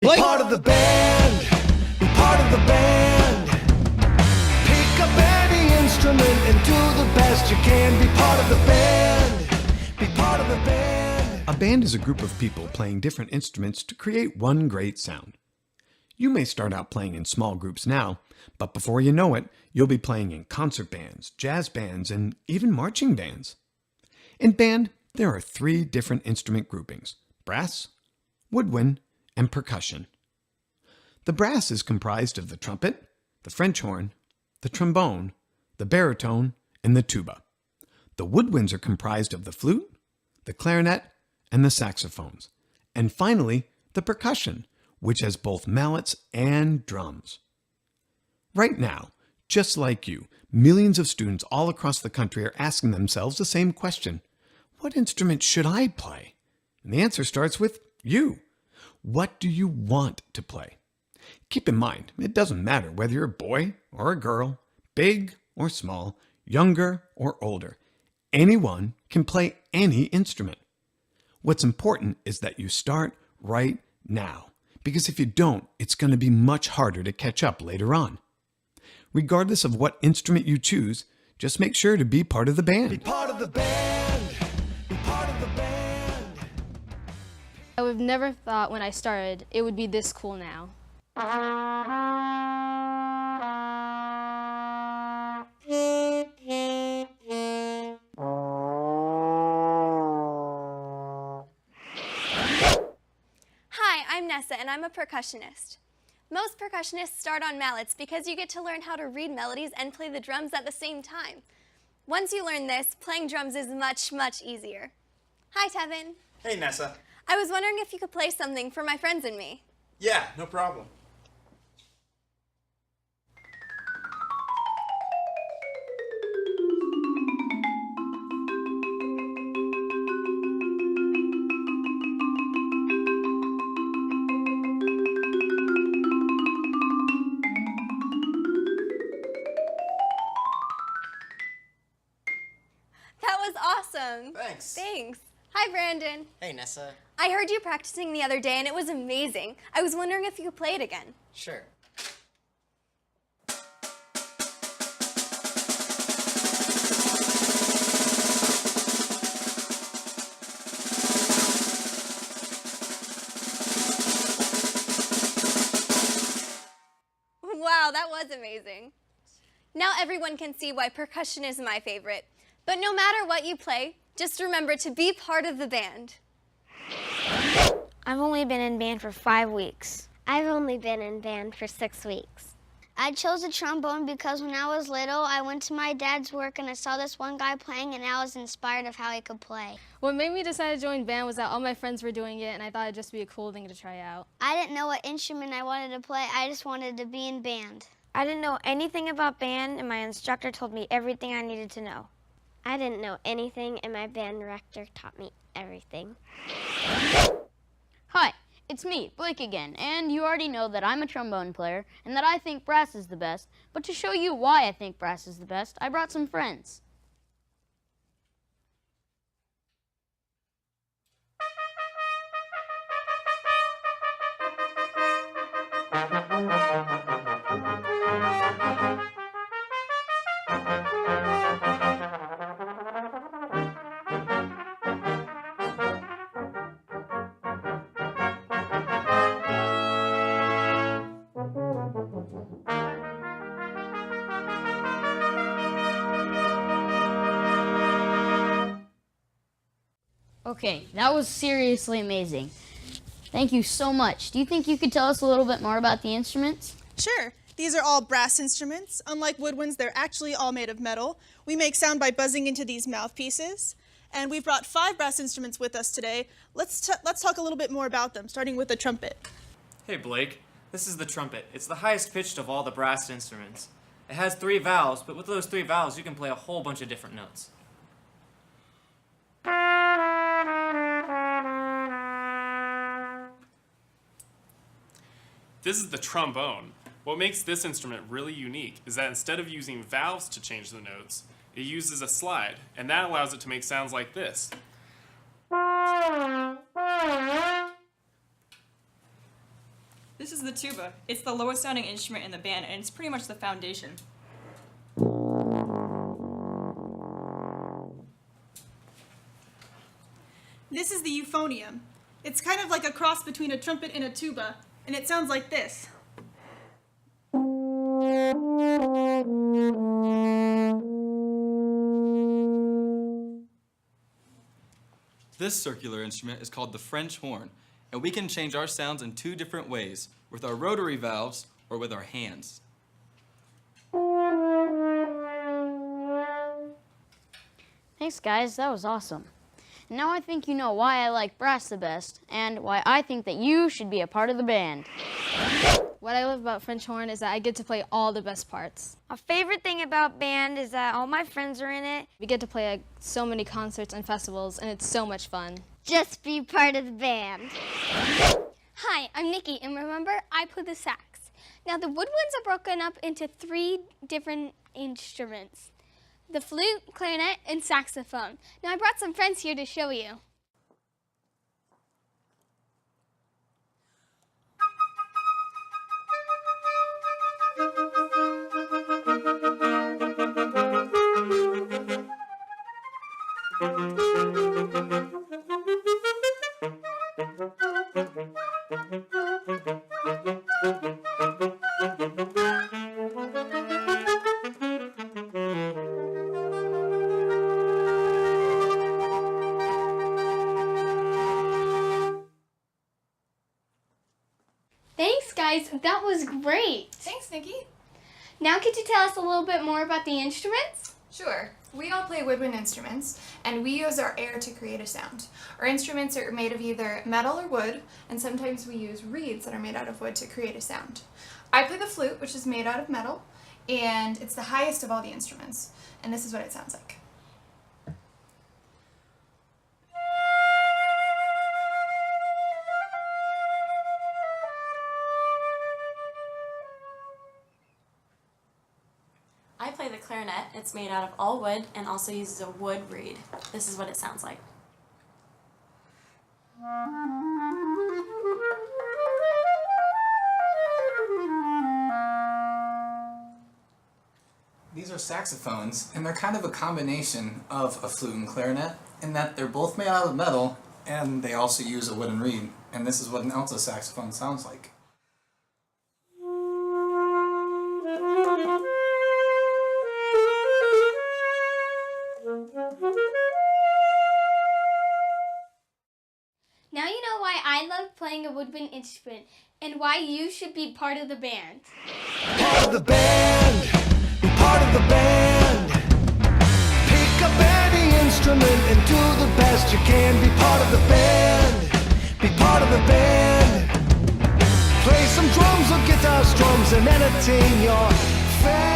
Be part of the band. Be part of the band. Pick up any instrument and do the best you can. Be part of the band. Be part of the band. A band is a group of people playing different instruments to create one great sound. You may start out playing in small groups now, but before you know it, you'll be playing in concert bands, jazz bands, and even marching bands. In band, there are 3 different instrument groupings: brass, woodwind, and percussion. The brass is comprised of the trumpet, the French horn, the trombone, the baritone, and the tuba. The woodwinds are comprised of the flute, the clarinet, and the saxophones. And finally, the percussion, which has both mallets and drums. Right now, just like you, millions of students all across the country are asking themselves the same question: what instrument should I play? And the answer starts with you. What do you want to play? Keep in mind, it doesn't matter whether you're a boy or a girl, big or small, younger or older. Anyone can play any instrument. What's important is that you start right now, because if you don't, it's going to be much harder to catch up later on. Regardless of what instrument you choose, just make sure to be part of the band. Be part of the band. Be part of the band. I would have never thought when I started it would be this cool now. Hi, I'm Nessa, and I'm a percussionist. Most percussionists start on mallets because you get to learn how to read melodies and play the drums at the same time. Once you learn this, playing drums is much, much easier. Hi, Tevin. Hey, Nessa. I was wondering if you could play something for my friends and me. Yeah, no problem. That was awesome. Thanks. Thanks. Hi, Brandon. Hey, Nessa. I heard you practicing the other day, and it was amazing. I was wondering if you could play it again. Sure. Wow, that was amazing. Now everyone can see why percussion is my favorite. But no matter what you play, just remember to be part of the band. I've only been in band for 5 weeks. I've only been in band for 6 weeks. I chose the trombone because when I was little, I went to my dad's work and I saw this one guy playing and I was inspired of how he could play. What made me decide to join band was that all my friends were doing it, and I thought it'd just be a cool thing to try out. I didn't know what instrument I wanted to play, I just wanted to be in band. I didn't know anything about band, and my instructor told me everything I needed to know. I didn't know anything and my band director taught me everything. Hi, it's me, Blake again, and you already know that I'm a trombone player and that I think brass is the best, but to show you why I think brass is the best, I brought some friends. Okay, that was seriously amazing. Thank you so much. Do you think you could tell us a little bit more about the instruments? Sure. These are all brass instruments. Unlike woodwinds, they're actually all made of metal. We make sound by buzzing into these mouthpieces. And we've brought 5 brass instruments with us today. Let's talk a little bit more about them, starting with the trumpet. Hey Blake, this is the trumpet. It's the highest pitched of all the brass instruments. It has 3 valves, but with those 3 valves you can play a whole bunch of different notes. This is the trombone. What makes this instrument really unique is that instead of using valves to change the notes, it uses a slide, and that allows it to make sounds like this. This is the tuba. It's the lowest sounding instrument in the band, and it's pretty much the foundation. This is the euphonium. It's kind of like a cross between a trumpet and a tuba, and it sounds like this. This circular instrument is called the French horn, and we can change our sounds in 2 different ways, with our rotary valves or with our hands. Thanks, guys. That was awesome. Now I think you know why I like brass the best, and why I think that you should be a part of the band. What I love about French horn is that I get to play all the best parts. My favorite thing about band is that all my friends are in it. We get to play so many concerts and festivals, and it's so much fun. Just be part of the band. Hi, I'm Nikki, and remember, I play the sax. Now, the woodwinds are broken up into 3 different instruments: the flute, clarinet, and saxophone. Now, I brought some friends here to show you. Thanks, guys. That was great. Thanks, Nikki. Now, could you tell us a little bit more about the instruments? Sure. We all play woodwind instruments, and we use our air to create a sound. Our instruments are made of either metal or wood, and sometimes we use reeds that are made out of wood to create a sound. I play the flute, which is made out of metal, and it's the highest of all the instruments, and this is what it sounds like. I play the clarinet. It's made out of all wood and also uses a wood reed. This is what it sounds like. These are saxophones, and they're kind of a combination of a flute and clarinet, in that they're both made out of metal, and they also use a wooden reed. And this is what an alto saxophone sounds like. Now you know why I love playing a woodwind instrument and why you should be part of the band. Part of the band, be part of the band. Pick up any instrument and do the best you can. Be part of the band, be part of the band. Play some drums or guitar strums and entertain your fans.